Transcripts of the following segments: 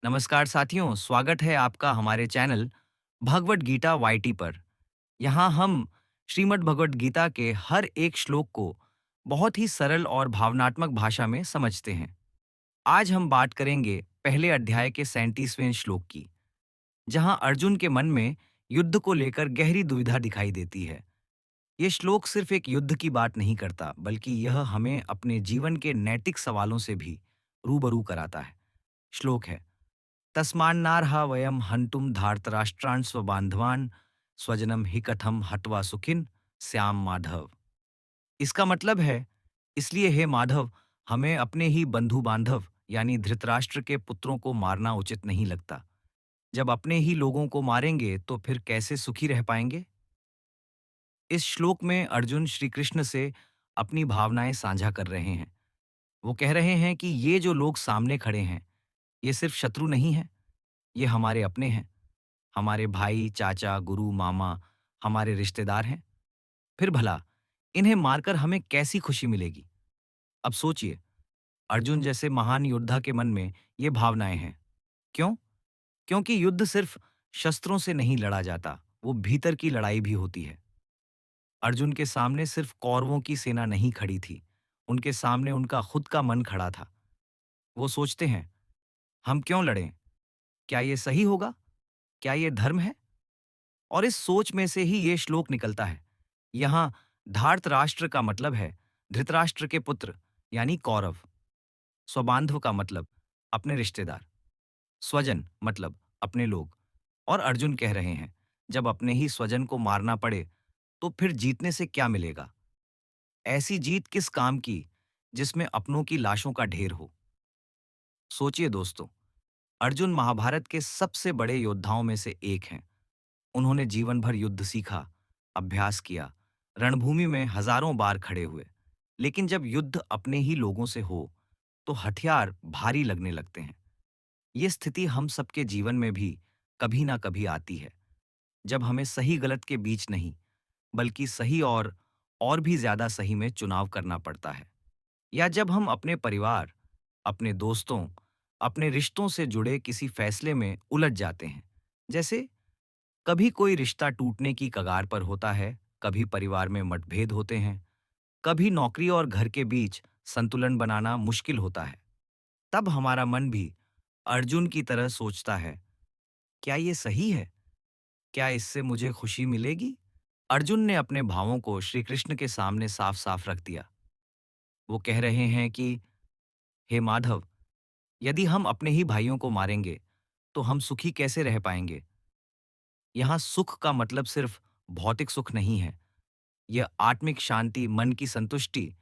नमस्कार साथियों, स्वागत है आपका हमारे चैनल भगवत गीता वाईटी पर। यहाँ हम श्रीमद् भगवत गीता के हर एक श्लोक को बहुत ही सरल और भावनात्मक भाषा में समझते हैं। आज हम बात करेंगे पहले अध्याय के 37वें श्लोक की, जहाँ अर्जुन के मन में युद्ध को लेकर गहरी दुविधा दिखाई देती है। ये श्लोक सिर्फ एक युद्ध की बात नहीं करता, बल्कि यह हमें अपने जीवन के नैतिक सवालों से भी रूबरू कराता है। श्लोक है, तस्मान्नार्हा वयम हंतुम धार्तराष्ट्रान् स्वबांधवान् स्वजनम हि कथम हत्वा सुखिन श्याम माधव। इसका मतलब है, इसलिए हे माधव, हमें अपने ही बंधु बांधव यानी धृतराष्ट्र के पुत्रों को मारना उचित नहीं लगता। जब अपने ही लोगों को मारेंगे तो फिर कैसे सुखी रह पाएंगे। इस श्लोक में अर्जुन श्री कृष्ण से अपनी भावनाएं साझा कर रहे हैं। वो कह रहे हैं कि ये जो लोग सामने खड़े हैं, ये सिर्फ शत्रु नहीं है, ये हमारे अपने हैं। हमारे भाई, चाचा, गुरु, मामा, हमारे रिश्तेदार हैं। फिर भला इन्हें मारकर हमें कैसी खुशी मिलेगी। अब सोचिए, अर्जुन जैसे महान योद्धा के मन में ये भावनाएं हैं। क्यों? क्योंकि युद्ध सिर्फ शस्त्रों से नहीं लड़ा जाता, वो भीतर की लड़ाई भी होती है। अर्जुन के सामने सिर्फ कौरवों की सेना नहीं खड़ी थी, उनके सामने उनका खुद का मन खड़ा था। वो सोचते हैं, हम क्यों लड़ें? क्या ये सही होगा? क्या ये धर्म है? और इस सोच में से ही ये श्लोक निकलता है। यहाँ धार्त राष्ट्र का मतलब है धृतराष्ट्र के पुत्र यानी कौरव। स्वबांधव का मतलब अपने रिश्तेदार। स्वजन मतलब अपने लोग। और अर्जुन कह रहे हैं, जब अपने ही स्वजन को मारना पड़े तो फिर जीतने से क्या मिलेगा। ऐसी जीत किस काम की जिसमें अपनों की लाशों का ढेर हो। सोचिए दोस्तों, अर्जुन महाभारत के सबसे बड़े योद्धाओं में से एक हैं। उन्होंने जीवन भर युद्ध सीखा, अभ्यास किया, रणभूमि में हजारों बार खड़े हुए। लेकिन जब युद्ध अपने ही लोगों से हो, तो हथियार भारी लगने लगते हैं। ये स्थिति हम सबके जीवन में भी कभी ना कभी आती है, जब हमें सही गलत के बीच नहीं, बल्कि सही और भी ज्यादा सही में चुनाव करना पड़ता है। या जब हम अपने परिवार, अपने दोस्तों, अपने रिश्तों से जुड़े किसी फैसले में उलझ जाते हैं। जैसे कभी कोई रिश्ता टूटने की कगार पर होता है, कभी परिवार में मतभेद होते हैं, कभी नौकरी और घर के बीच संतुलन बनाना मुश्किल होता है। तब हमारा मन भी अर्जुन की तरह सोचता है, क्या ये सही है? क्या इससे मुझे खुशी मिलेगी? अर्जुन ने अपने भावों को श्री कृष्ण के सामने साफ साफ रख दिया। वो कह रहे हैं कि हे माधव, यदि हम अपने ही भाइयों को मारेंगे तो हम सुखी कैसे रह पाएंगे। यहाँ सुख का मतलब सिर्फ भौतिक सुख नहीं है, यह आत्मिक शांति, मन की संतुष्टि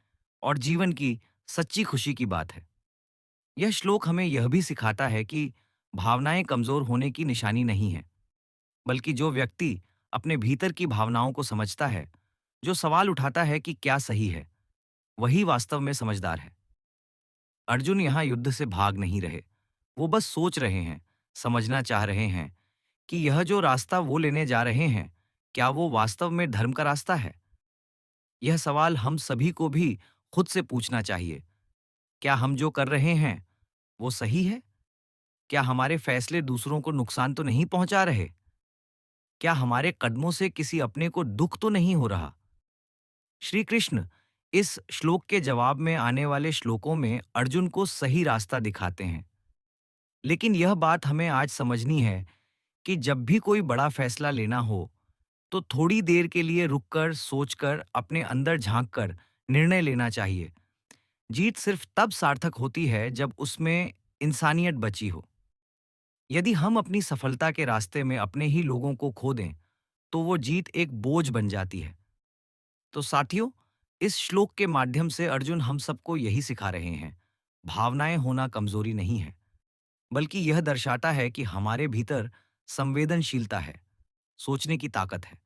और जीवन की सच्ची खुशी की बात है। यह श्लोक हमें यह भी सिखाता है कि भावनाएं कमजोर होने की निशानी नहीं है, बल्कि जो व्यक्ति अपने भीतर की भावनाओं को समझता है, जो सवाल उठाता है कि क्या सही है, वही वास्तव में समझदार है। अर्जुन यहाँ युद्ध से भाग नहीं रहे, वो बस सोच रहे हैं, समझना चाह रहे हैं कि यह जो रास्ता वो लेने जा रहे हैं, क्या वो वास्तव में धर्म का रास्ता है। यह सवाल हम सभी को भी खुद से पूछना चाहिए। क्या हम जो कर रहे हैं वो सही है? क्या हमारे फैसले दूसरों को नुकसान तो नहीं पहुंचा रहे? क्या हमारे कदमों से किसी अपने को दुख तो नहीं हो रहा? श्री कृष्ण इस श्लोक के जवाब में आने वाले श्लोकों में अर्जुन को सही रास्ता दिखाते हैं। लेकिन यह बात हमें आज समझनी है कि जब भी कोई बड़ा फैसला लेना हो, तो थोड़ी देर के लिए रुककर, सोचकर, अपने अंदर झांककर निर्णय लेना चाहिए। जीत सिर्फ तब सार्थक होती है जब उसमें इंसानियत बची हो। यदि हम अपनी सफलता के रास्ते में अपने ही लोगों को खो दें, तो वो जीत एक बोझ बन जाती है। तो साथियों, इस श्लोक के माध्यम से अर्जुन हम सबको यही सिखा रहे हैं। भावनाएं होना कमजोरी नहीं है, बल्कि यह दर्शाता है कि हमारे भीतर संवेदनशीलता है, सोचने की ताकत है।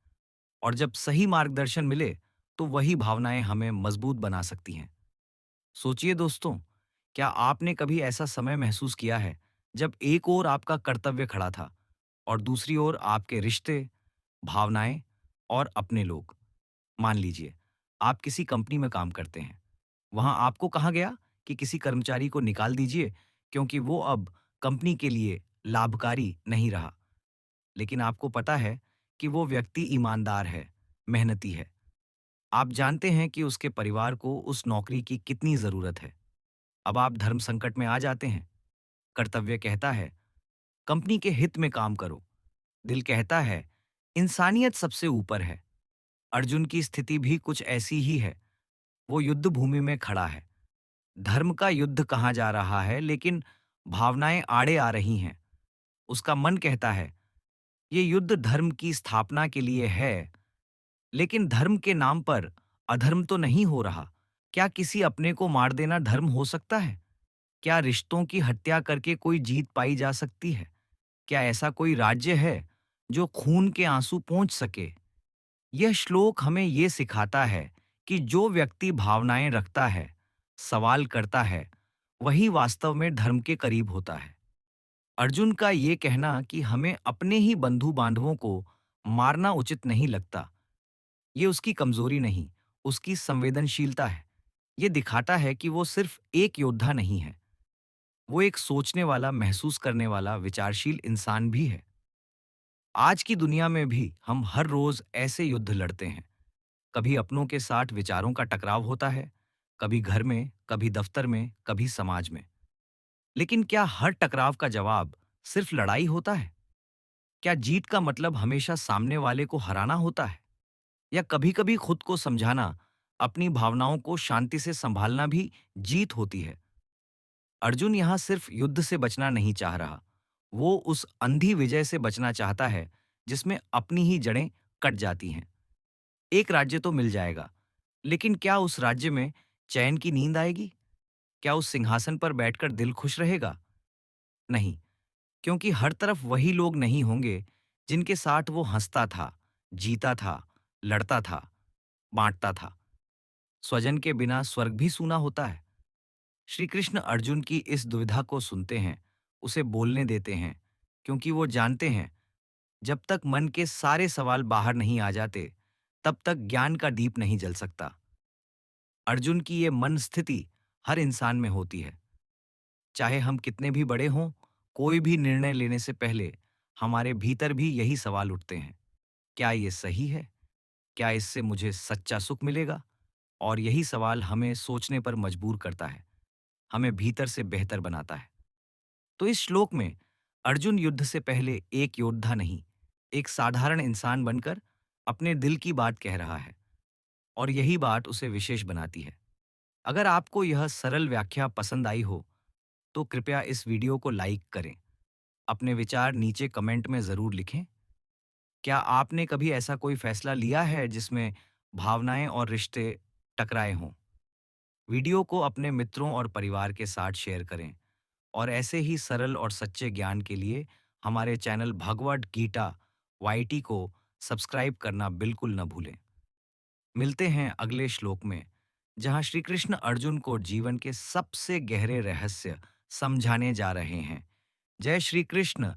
और जब सही मार्गदर्शन मिले, तो वही भावनाएं हमें मजबूत बना सकती हैं। सोचिए दोस्तों, क्या आपने कभी ऐसा समय महसूस किया है जब एक ओर आपका कर्तव्य खड़ा था और दूसरी ओर आपके रिश्ते, भावनाएं और अपने लोग। मान लीजिए, आप किसी कंपनी में काम करते हैं। वहां आपको कहा गया कि किसी कर्मचारी को निकाल दीजिए, क्योंकि वो अब कंपनी के लिए लाभकारी नहीं रहा। लेकिन आपको पता है कि वो व्यक्ति ईमानदार है, मेहनती है। आप जानते हैं कि उसके परिवार को उस नौकरी की कितनी ज़रूरत है। अब आप धर्म संकट में आ जाते हैं। कर्तव्य कहता है, कंपनी के हित में काम करो। दिल कहता है, इंसानियत सबसे ऊपर है। अर्जुन की स्थिति भी कुछ ऐसी ही है। वो युद्ध भूमि में खड़ा है। धर्म का युद्ध कहाँ जा रहा है, लेकिन भावनाएं आड़े आ रही हैं। उसका मन कहता है, ये युद्ध धर्म की स्थापना के लिए है, लेकिन धर्म के नाम पर अधर्म तो नहीं हो रहा। क्या किसी अपने को मार देना धर्म हो सकता है? क्या रिश्तों की हत्या करके कोई जीत पाई जा सकती है? क्या ऐसा कोई राज्य है जो खून के आंसू पोंछ सके? यह श्लोक हमें ये सिखाता है कि जो व्यक्ति भावनाएं रखता है, सवाल करता है, वही वास्तव में धर्म के करीब होता है। अर्जुन का ये कहना कि हमें अपने ही बंधु बांधवों को मारना उचित नहीं लगता, ये उसकी कमजोरी नहीं, उसकी संवेदनशीलता है। ये दिखाता है कि वो सिर्फ एक योद्धा नहीं है, वो एक सोचने वाला, महसूस करने वाला, विचारशील इंसान भी है। आज की दुनिया में भी हम हर रोज ऐसे युद्ध लड़ते हैं। कभी अपनों के साथ विचारों का टकराव होता है, कभी घर में, कभी दफ्तर में, कभी समाज में। लेकिन क्या हर टकराव का जवाब सिर्फ लड़ाई होता है? क्या जीत का मतलब हमेशा सामने वाले को हराना होता है? या कभी-कभी खुद को समझाना, अपनी भावनाओं को शांति से संभालना भी जीत होती है? अर्जुन यहाँ सिर्फ युद्ध से बचना नहीं चाह रहा, वो उस अंधी विजय से बचना चाहता है जिसमें अपनी ही जड़ें कट जाती हैं। एक राज्य तो मिल जाएगा, लेकिन क्या उस राज्य में चैन की नींद आएगी? क्या उस सिंहासन पर बैठकर दिल खुश रहेगा? नहीं, क्योंकि हर तरफ वही लोग नहीं होंगे जिनके साथ वो हंसता था, जीता था, लड़ता था, बांटता था। स्वजन के बिना स्वर्ग भी सूना होता है। श्री कृष्ण अर्जुन की इस दुविधा को सुनते हैं, उसे बोलने देते हैं, क्योंकि वो जानते हैं, जब तक मन के सारे सवाल बाहर नहीं आ जाते, तब तक ज्ञान का दीप नहीं जल सकता। अर्जुन की ये मन स्थिति हर इंसान में होती है। चाहे हम कितने भी बड़े हों, कोई भी निर्णय लेने से पहले हमारे भीतर भी यही सवाल उठते हैं। क्या ये सही है? क्या इससे मुझे सच्चा सुख मिलेगा? और यही सवाल हमें सोचने पर मजबूर करता है, हमें भीतर से बेहतर बनाता है। तो इस श्लोक में अर्जुन युद्ध से पहले एक योद्धा नहीं, एक साधारण इंसान बनकर अपने दिल की बात कह रहा है, और यही बात उसे विशेष बनाती है। अगर आपको यह सरल व्याख्या पसंद आई हो, तो कृपया इस वीडियो को लाइक करें। अपने विचार नीचे कमेंट में ज़रूर लिखें। क्या आपने कभी ऐसा कोई फैसला लिया है जिसमें भावनाएं और रिश्ते टकराए हों? वीडियो को अपने मित्रों और परिवार के साथ शेयर करें, और ऐसे ही सरल और सच्चे ज्ञान के लिए हमारे चैनल भगवड गीता वाईटी को सब्सक्राइब करना बिल्कुल न भूलें। मिलते हैं अगले श्लोक में, जहां श्री कृष्ण अर्जुन को जीवन के सबसे गहरे रहस्य समझाने जा रहे हैं। जय श्री कृष्ण।